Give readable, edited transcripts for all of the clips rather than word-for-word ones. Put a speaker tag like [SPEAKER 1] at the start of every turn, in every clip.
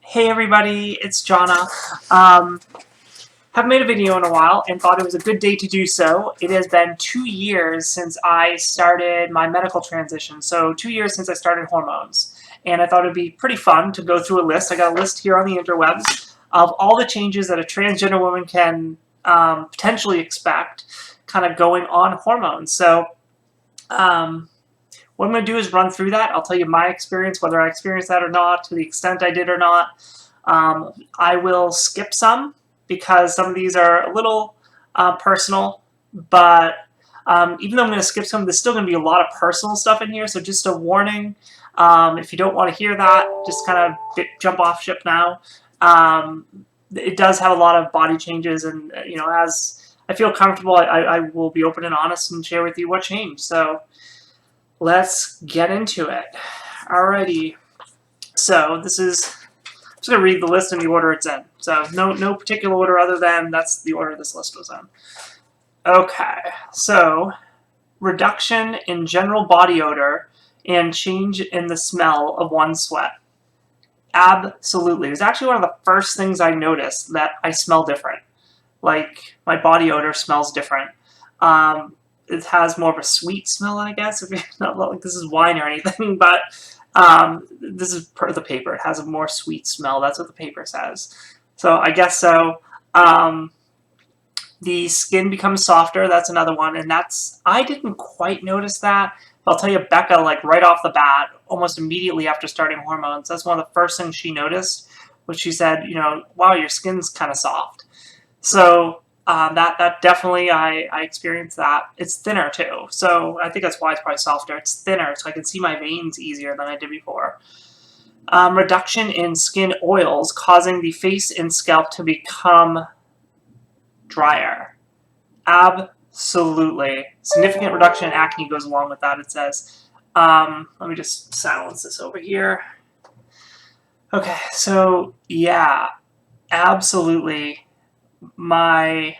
[SPEAKER 1] Hey everybody, it's Jonna. Haven't made a video in a while and thought it was a good day to do so. It has been 2 years since I started my medical transition, so 2 years since I started hormones. And I thought it'd be pretty fun to go through a list. I got a list here on the interwebs of all the changes that a transgender woman can potentially expect kind of going on hormones. So what I'm going to do is run through that. I'll tell you my experience, whether I experienced that or not, to the extent I did or not. I will skip some because some of these are a little personal, but even though I'm going to skip some, there's still going to be a lot of personal stuff in here, so just a warning. If you don't want to hear that, just kind of jump off ship now. It does have a lot of body changes, and as I feel comfortable, I will be open and honest and share with you what changed. So let's get into it. Alrighty, so this is, I'm just going to read the list in the order it's in. So no particular order other than that's the order this list was in. Okay, so reduction in general body odor and change in the smell of one's sweat. Absolutely. It was actually one of the first things I noticed, that I smell different. Like, my body odor smells different. It has more of a sweet smell, I guess, if you're not like this is wine or anything, but this is per the paper. It has a more sweet smell. That's what the paper says. So I guess so. The skin becomes softer. That's another one, and I didn't quite notice that. I'll tell you, Becca, like right off the bat, almost immediately after starting hormones, that's one of the first things she noticed, which she said, wow, your skin's kind of soft. So that definitely, I experienced that. It's thinner too, so I think that's why it's probably softer. It's thinner, so I can see my veins easier than I did before. Reduction in skin oils, causing the face and scalp to become drier. Absolutely. Significant reduction in acne goes along with that, it says. Let me just silence this over here. Okay, so yeah, absolutely. My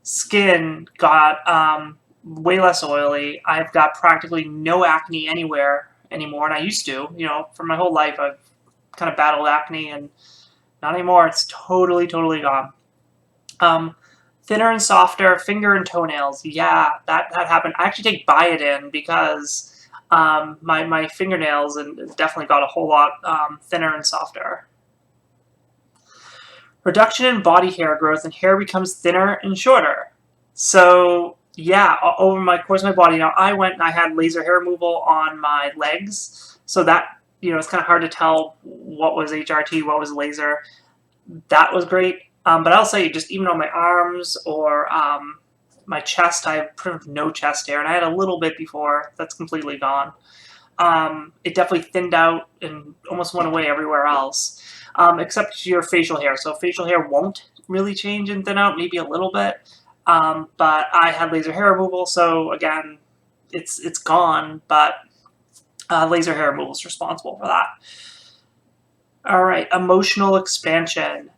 [SPEAKER 1] skin got way less oily. I've got practically no acne anywhere anymore, and I used to. For my whole life, I've kind of battled acne, and not anymore. It's totally gone. Thinner and softer finger and toenails. Yeah, that happened. I actually take biotin because my fingernails and definitely got a whole lot thinner and softer. Reduction in body hair growth, and hair becomes thinner and shorter. So yeah, over my course of my body, now I went and I had laser hair removal on my legs, so that it's kind of hard to tell what was HRT, what was laser. That was great, but I'll say just even on my arms or my chest, I have pretty much no chest hair, and I had a little bit before. That's completely gone. It definitely thinned out and almost went away everywhere else. Except your facial hair. So facial hair won't really change and thin out, maybe a little bit. But I had laser hair removal, so again, it's gone, but laser hair removal is responsible for that. All right, emotional expansion.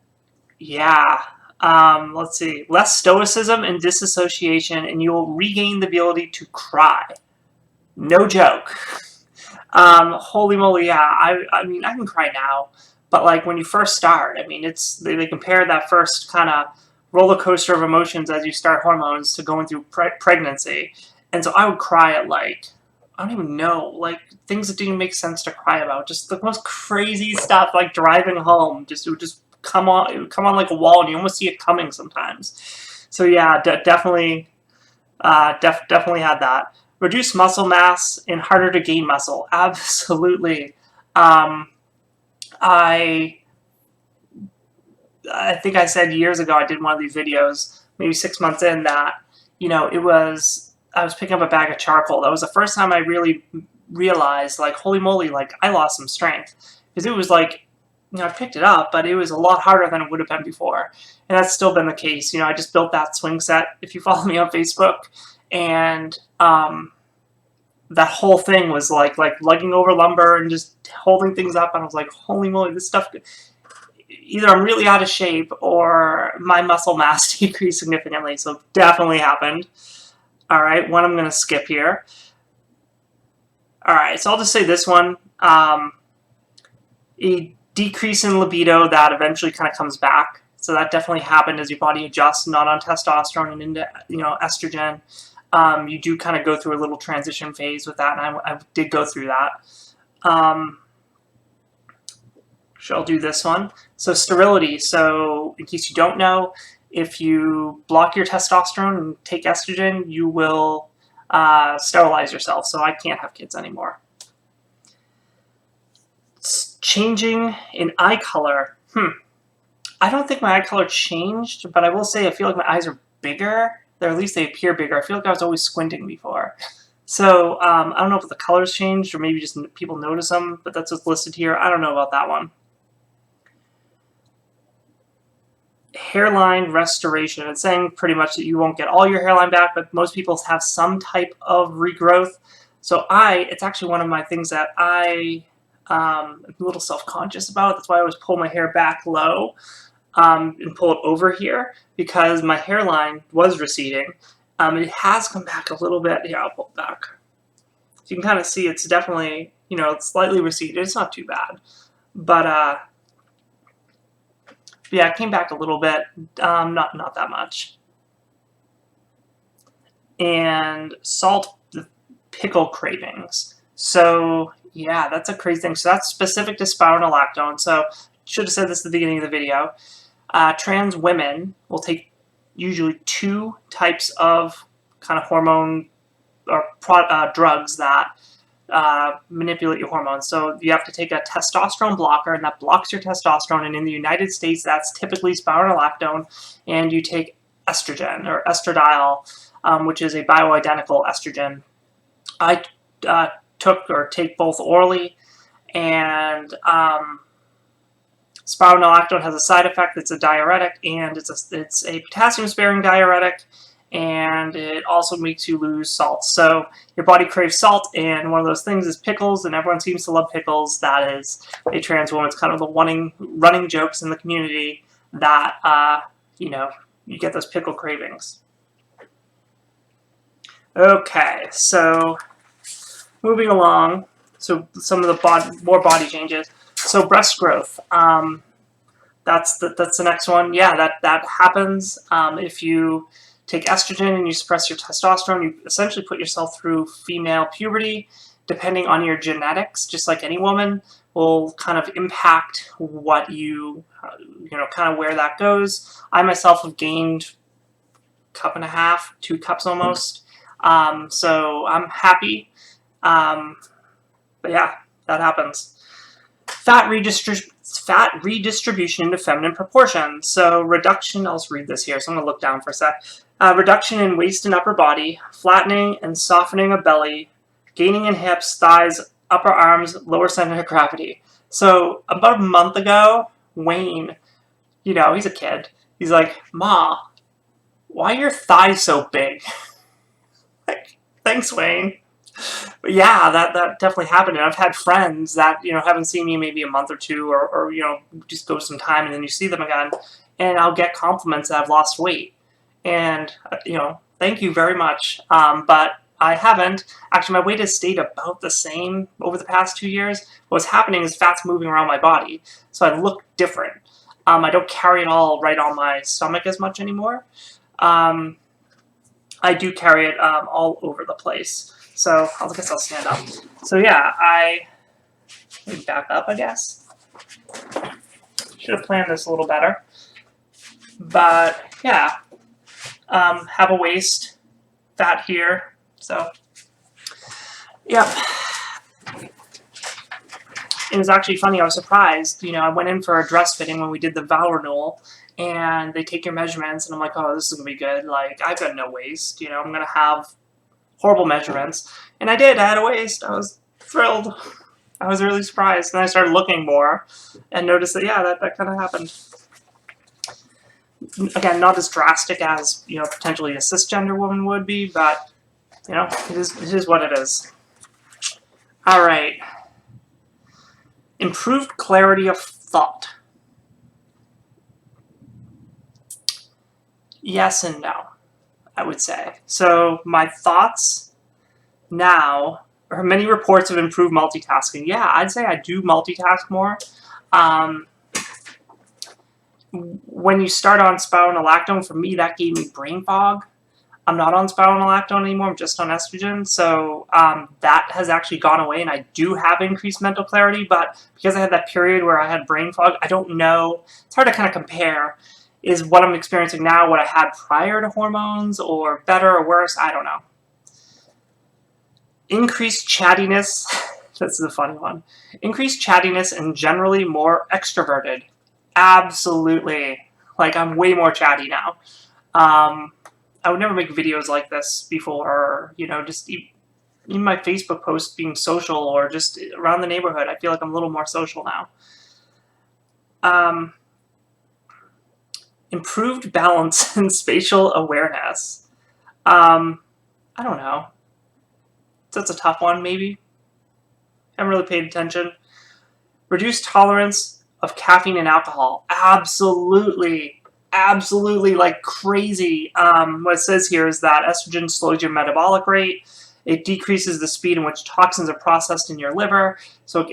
[SPEAKER 1] Yeah. Let's see. Less stoicism and disassociation, and you will regain the ability to cry. No joke. Holy moly, yeah. I mean, I can cry now. But like when you first start, I mean, they compare that first kind of roller coaster of emotions as you start hormones to going through pregnancy, and so I would cry at like I don't even know, like things that didn't make sense to cry about, just the most crazy stuff, like driving home. It would just come on, it would come on like a wall, and you almost see it coming sometimes. So yeah, definitely had that. Reduce muscle mass and harder to gain muscle. Absolutely. I think I said years ago, I did one of these videos, maybe 6 months in, that, I was picking up a bag of charcoal. That was the first time I really realized, like, holy moly, like, I lost some strength. Because it was like, I picked it up, but it was a lot harder than it would have been before. And that's still been the case. I just built that swing set, if you follow me on Facebook. And that whole thing was like lugging over lumber and just holding things up. And I was like, holy moly, this stuff, either I'm really out of shape or my muscle mass decreased significantly. So definitely happened. All right, one I'm going to skip here. All right, so I'll just say this one. decrease in libido that eventually kind of comes back. So that definitely happened as your body adjusts, not on testosterone and into estrogen. You do kind of go through a little transition phase with that, and I did go through that. I'll do this one. So sterility. So in case you don't know, if you block your testosterone and take estrogen, you will sterilize yourself. So I can't have kids anymore. Changing in eye color. I don't think my eye color changed, but I will say I feel like my eyes are bigger. Or at least they appear bigger. I feel like I was always squinting before. So I don't know if the colors changed or maybe just people notice them, but that's what's listed here. I don't know about that one. Hairline restoration. It's saying pretty much that you won't get all your hairline back, but most people have some type of regrowth. So it's actually one of my things that I'm a little self-conscious about. That's why I always pull my hair back low and pull it over here, because my hairline was receding. It has come back a little bit. Yeah, I'll pull it back. So you can kind of see it's definitely, it's slightly receded. It's not too bad. But yeah, it came back a little bit. Not that much. And salt pickle cravings. So yeah, that's a crazy thing. So that's specific to spironolactone. So should have said this at the beginning of the video. Trans women will take usually 2 types of kind of hormone or drugs that manipulate your hormones. So you have to take a testosterone blocker, and that blocks your testosterone. And in the United States, that's typically spironolactone. And you take estrogen or estradiol, which is a bioidentical estrogen. I take both orally, and spironolactone has a side effect. It's a diuretic, and it's a potassium-sparing diuretic, and it also makes you lose salt. So your body craves salt, and one of those things is pickles, and everyone seems to love pickles. That is a trans woman. It's kind of the running jokes in the community that you get those pickle cravings. Okay, so moving along. So some of the more body changes. So breast growth, that's the next one. Yeah, that happens if you take estrogen and you suppress your testosterone. You essentially put yourself through female puberty. Depending on your genetics, just like any woman, will kind of impact what kind of where that goes. I myself have gained 1.5 cups, 2 cups almost. So I'm happy. But yeah, that happens. Fat redistribution into feminine proportions. So reduction, I'll just read this here, so I'm going to look down for a sec. Reduction in waist and upper body, flattening and softening of belly, gaining in hips, thighs, upper arms, lower center of gravity. So about a month ago, Wayne, he's a kid. He's like, "Ma, why are your thighs so big?" Like, thanks, Wayne. But yeah, that definitely happened. And I've had friends that, haven't seen me maybe a month or 2 or just go some time and then you see them again. And I'll get compliments that I've lost weight. And, thank you very much. But I haven't. Actually, my weight has stayed about the same over the past 2 years. What's happening is fat's moving around my body. So I look different. I don't carry it all right on my stomach as much anymore. I do carry it all over the place. So I guess I'll stand up. So yeah, let me back up, I guess. Should have planned this a little better. But yeah, have a waist, fat here. So yeah. It was actually funny. I was surprised. I went in for a dress fitting when we did the vow renewal, and they take your measurements, and I'm like, oh, this is gonna be good. Like, I've got no waist. I'm gonna have horrible measurements. And I did. I had a waist. I was thrilled. I was really surprised. And I started looking more and noticed that, yeah, that kind of happened. Again, not as drastic as, potentially a cisgender woman would be, but, it is what it is. All right. Improved clarity of thought. Yes and no, I would say. So my thoughts now, or many reports of improved multitasking. Yeah, I'd say I do multitask more. When you start on spironolactone, for me, that gave me brain fog. I'm not on spironolactone anymore. I'm just on estrogen. So that has actually gone away, and I do have increased mental clarity. But because I had that period where I had brain fog, I don't know. It's hard to kind of compare. Is what I'm experiencing now what I had prior to hormones, or better or worse? I don't know. Increased chattiness. This is a funny one. Increased chattiness and generally more extroverted. Absolutely. Like, I'm way more chatty now. I would never make videos like this before, or, just even my Facebook posts being social, or just around the neighborhood. I feel like I'm a little more social now. Improved balance and spatial awareness. I don't know. That's a tough one, maybe. Haven't really paid attention. Reduced tolerance of caffeine and alcohol. Absolutely. Absolutely, like crazy. What it says here is that estrogen slows your metabolic rate. It decreases the speed in which toxins are processed in your liver. So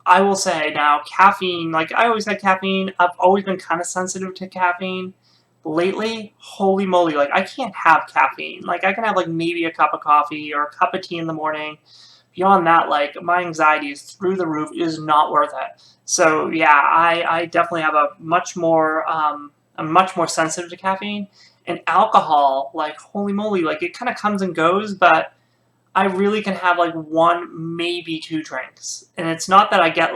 [SPEAKER 1] I will say now, caffeine, like I always had caffeine. I've always been kind of sensitive to caffeine. Lately, holy moly, like I can't have caffeine. Like I can have like maybe a cup of coffee or a cup of tea in the morning. Beyond that, like my anxiety is through the roof. It is not worth it. So yeah, I definitely have a much more I'm much more sensitive to caffeine. And alcohol, like holy moly, like it kind of comes and goes, but I really can have like one, maybe two drinks. And it's not that I get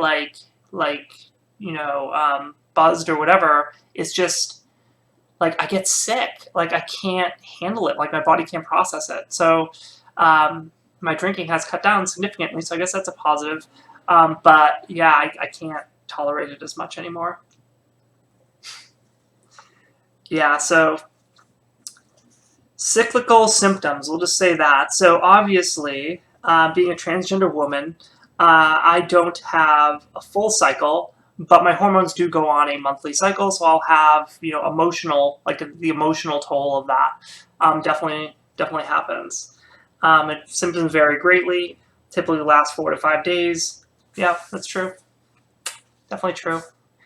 [SPEAKER 1] buzzed or whatever. It's just like I get sick. Like I can't handle it. Like my body can't process it. So my drinking has cut down significantly. So I guess that's a positive. But yeah, I can't tolerate it as much anymore. Yeah, so cyclical symptoms, we'll just say that. So obviously, being a transgender woman, I don't have a full cycle, but my hormones do go on a monthly cycle, so I'll have, emotional, like the emotional toll of that definitely happens. Symptoms vary greatly, typically last 4 to 5 days. Yeah, that's true. Definitely true.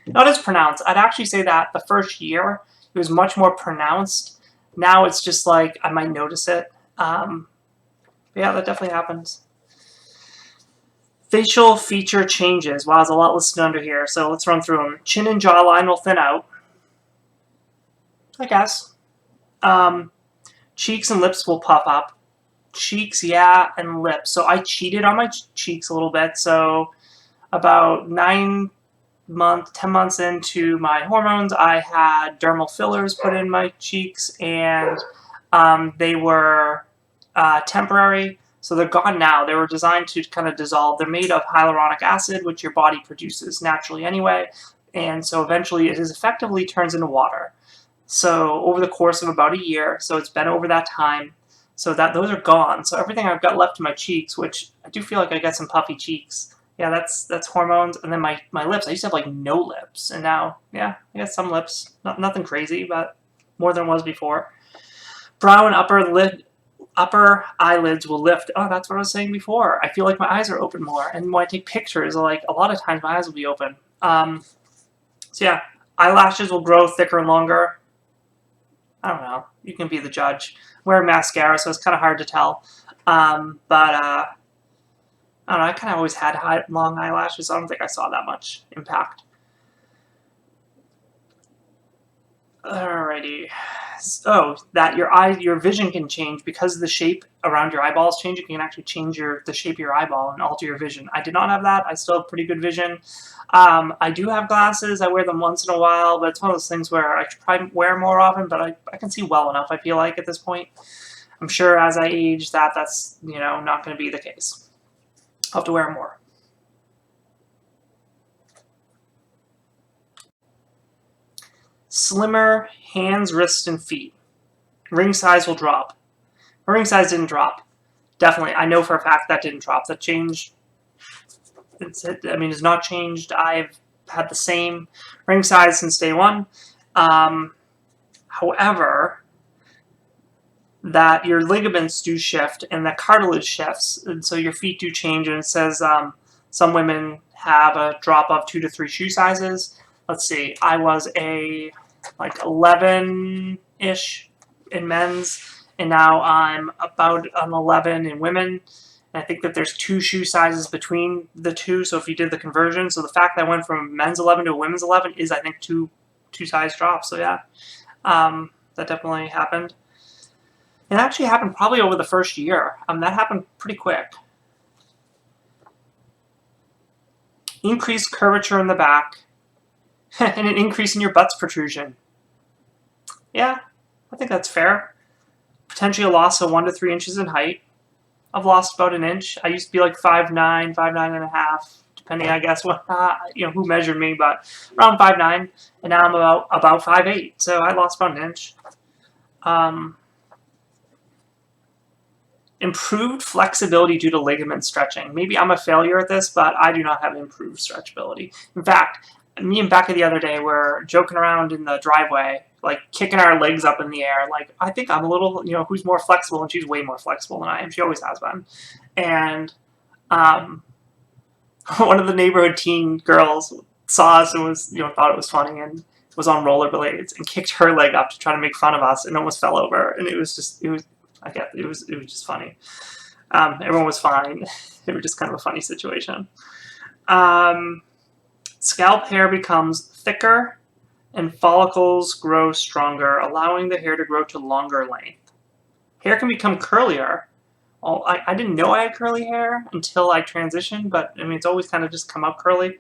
[SPEAKER 1] Not as pronounced. I'd actually say that the first year, it was much more pronounced. Now it's just like I might notice it. Yeah, that definitely happens. Facial feature changes. Wow, there's a lot listed under here, so let's run through them. Chin and jawline will thin out, I guess. Cheeks and lips will puff up. Cheeks, yeah, and lips. So I cheated on my cheeks a little bit. So about 10 months into my hormones, I had dermal fillers put in my cheeks, and they were temporary, so they're gone now. They were designed to kind of dissolve. They're made of hyaluronic acid, which your body produces naturally anyway, and so eventually it effectively turns into water. So over the course of about a year, so it's been over that time, so that those are gone. So everything I've got left in my cheeks, which I do feel like I got some puffy cheeks. Yeah, that's hormones. And then my lips, I used to have like no lips, and now, yeah, I got some lips. Nothing crazy, but more than was before. Brow and upper eyelids will lift. Oh, that's what I was saying before. I feel like my eyes are open more, and when I take pictures, like a lot of times my eyes will be open. So yeah, eyelashes will grow thicker and longer. I don't know. You can be the judge. I'm wearing mascara, so it's kind of hard to tell. I don't know, I kind of always had long eyelashes, so I don't think I saw that much impact. Alrighty. Oh, that your vision can change because the shape around your eyeballs change. You can actually change the shape of your eyeball and alter your vision. I did not have that. I still have pretty good vision. I do have glasses. I wear them once in a while, but it's one of those things where I should probably wear more often, but I can see well enough, I feel like, at this point. I'm sure as I age that's not going to be the case. I'll have to wear more. Slimmer hands, wrists, and feet. Ring size will drop. My ring size didn't drop. Definitely, I know for a fact that didn't drop. That changed. It's not changed. I've had the same ring size since day one. However, that your ligaments do shift and the cartilage shifts, and so your feet do change. And it says some women have a drop of 2 to 3 shoe sizes. Let's see, I was a like 11-ish in men's, and now I'm about an 11 in women. And I think that there's 2 shoe sizes between the two, so if you did the conversion, so the fact that I went from men's 11 to a women's 11 is, I think, two size drops. So yeah, that definitely happened. It actually happened probably over the first year. That happened pretty quick. Increased curvature in the back, and an increase in your butt's protrusion. Yeah, I think that's fair. Potentially a loss of 1 to 3 inches in height. I've lost about an inch. I used to be like 5'9", 5'9.5", depending, I guess, what who measured me, but around 5'9", and now I'm about 5'8", so I lost about an inch. Improved flexibility due to ligament stretching. Maybe I'm a failure at this, but I do not have improved stretchability. In fact, me and Becca the other day were joking around in the driveway, like kicking our legs up in the air. Like, I think I'm a little, who's more flexible, and she's way more flexible than I am. She always has been. And one of the neighborhood teen girls saw us and was, thought it was funny and was on rollerblades and kicked her leg up to try to make fun of us and almost fell over. And it was just just funny. Everyone was fine. It was just kind of a funny situation. Scalp hair becomes thicker and follicles grow stronger, allowing the hair to grow to longer length. Hair can become curlier. Well, I didn't know I had curly hair until I transitioned, but I mean, it's always kind of just come up curly.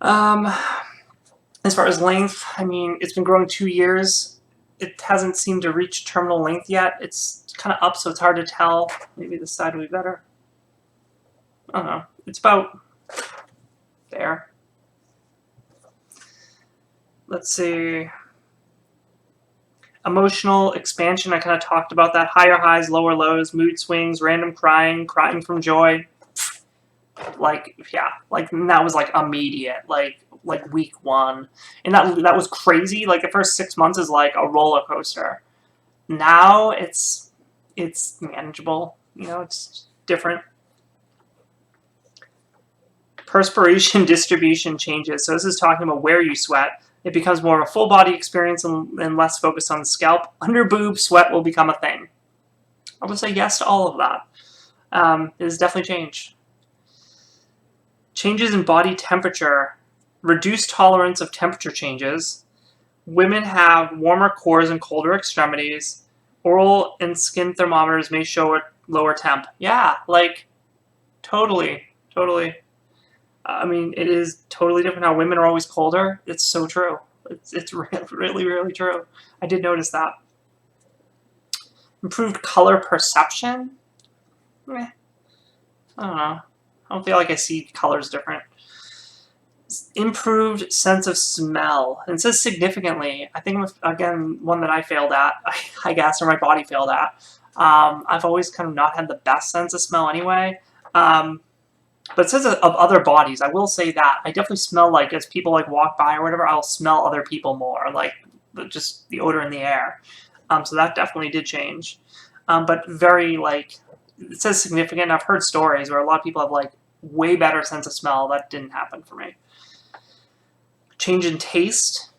[SPEAKER 1] As far as length, I mean, it's been growing 2 years. It hasn't seemed to reach terminal length yet. It's kind of up, so it's hard to tell. Maybe this side will be better. I don't know. It's about there. Let's see. Emotional expansion, I kind of talked about that. Higher highs, lower lows, mood swings, random crying, crying from joy. Like, yeah, like that was like immediate, like week 1. And that was crazy. Like the first 6 months is like a roller coaster. Now it's manageable. It's different. Perspiration distribution changes. So this is talking about where you sweat. It becomes more of a full body experience and less focused on the scalp. Under boob sweat will become a thing. I would say yes to all of that. It has definitely changed. Changes in body temperature. Reduced tolerance of temperature changes. Women have warmer cores and colder extremities. Oral and skin thermometers may show a lower temp. Yeah, like, totally. I mean, it is totally different how women are always colder. It's so true. It's really, really true. I did notice that. Improved color perception? I don't know. I don't feel like I see colors different. Improved sense of smell. And it says significantly. I think, again, one that I failed at, I guess, or my body failed at. I've always kind of not had the best sense of smell anyway. But it says of other bodies. I will say that. I definitely smell, like, as people, like, walk by or whatever, I'll smell other people more. Like, just the odor in the air. So that definitely did change. But very, like, it says significant. I've heard stories where a lot of people have, like, way better sense of smell. That didn't happen for me. Change in taste.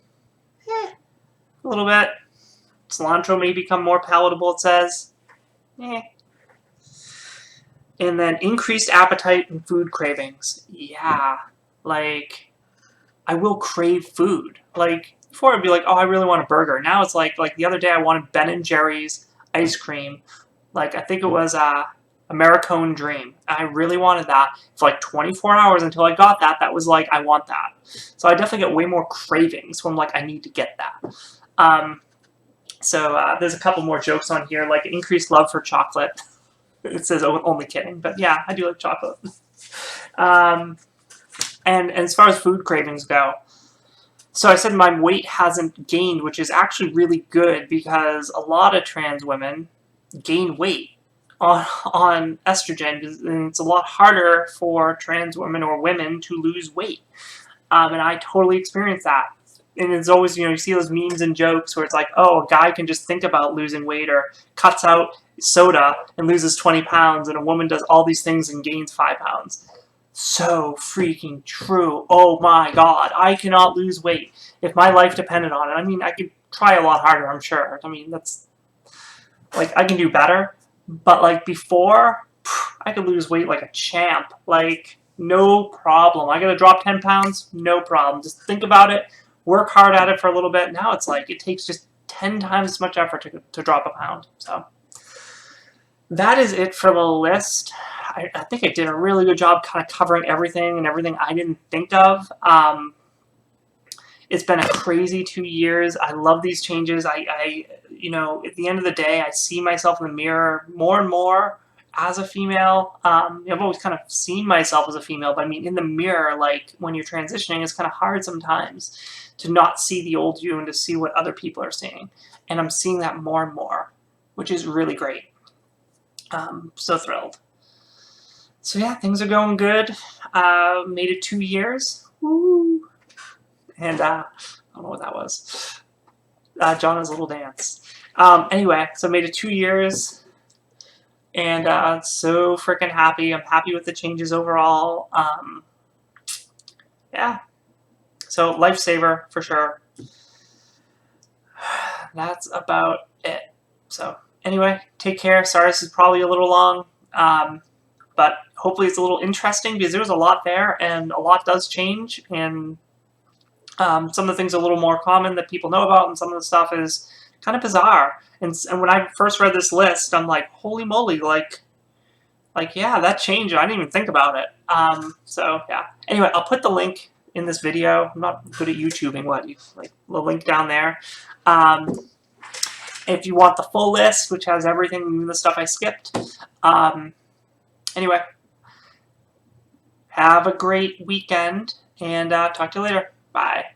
[SPEAKER 1] A little bit. Cilantro may become more palatable, it says. And then increased appetite and food cravings. Yeah, like, I will crave food. Like, before I'd be like, oh, I really want a burger. Now it's like the other day I wanted Ben & Jerry's ice cream. Like, I think it was Americone Dream. I really wanted that for like 24 hours until I got that. That was like, I want that. So I definitely get way more cravings when, like, I need to get that. So there's a couple more jokes on here, like increased love for chocolate. It says only kidding, but yeah, I do like chocolate. And as far as food cravings go, so I said my weight hasn't gained, which is actually really good because a lot of trans women gain weight on estrogen, and it's a lot harder for trans women or women to lose weight. And I totally experienced that. And it's always, you see those memes and jokes where it's like, oh, a guy can just think about losing weight or cuts out soda and loses 20 pounds, and a woman does all these things and gains 5 pounds. So freaking true. Oh my god, I cannot lose weight if my life depended on it. I mean, I could try a lot harder, I'm sure. I mean, that's, like, I can do better. But, like, before, I could lose weight like a champ. Like, no problem. I gotta drop 10 pounds, no problem. Just think about it, work hard at it for a little bit. Now it's like, it takes just 10 times as much effort to drop a pound. So, that is it for the list. I think I did a really good job kind of covering everything and everything I didn't think of. It's been a crazy 2 years. I love these changes. You know, at the end of the day, I see myself in the mirror more and more as a female. I've always kind of seen myself as a female, but I mean, in the mirror, like when you're transitioning, it's kind of hard sometimes to not see the old you and to see what other people are seeing. And I'm seeing that more and more, which is really great. So thrilled. So yeah, things are going good. Made it 2 years. Woo! And I don't know what that was. Jonna's little dance. Anyway, so made it 2 years. And so freaking happy. I'm happy with the changes overall. Yeah. So lifesaver for sure. That's about it. So anyway, take care. Sorry this is probably a little long. But hopefully it's a little interesting because there was a lot there and a lot does change. And some of the things are a little more common that people know about, and some of the stuff is kind of bizarre. And when I first read this list, I'm like, holy moly, like yeah, that changed. I didn't even think about it. So yeah. Anyway, I'll put the link in this video. I'm not good at YouTubing. Like the link down there. If you want the full list, which has everything, the stuff I skipped. Anyway, have a great weekend, and talk to you later. Bye.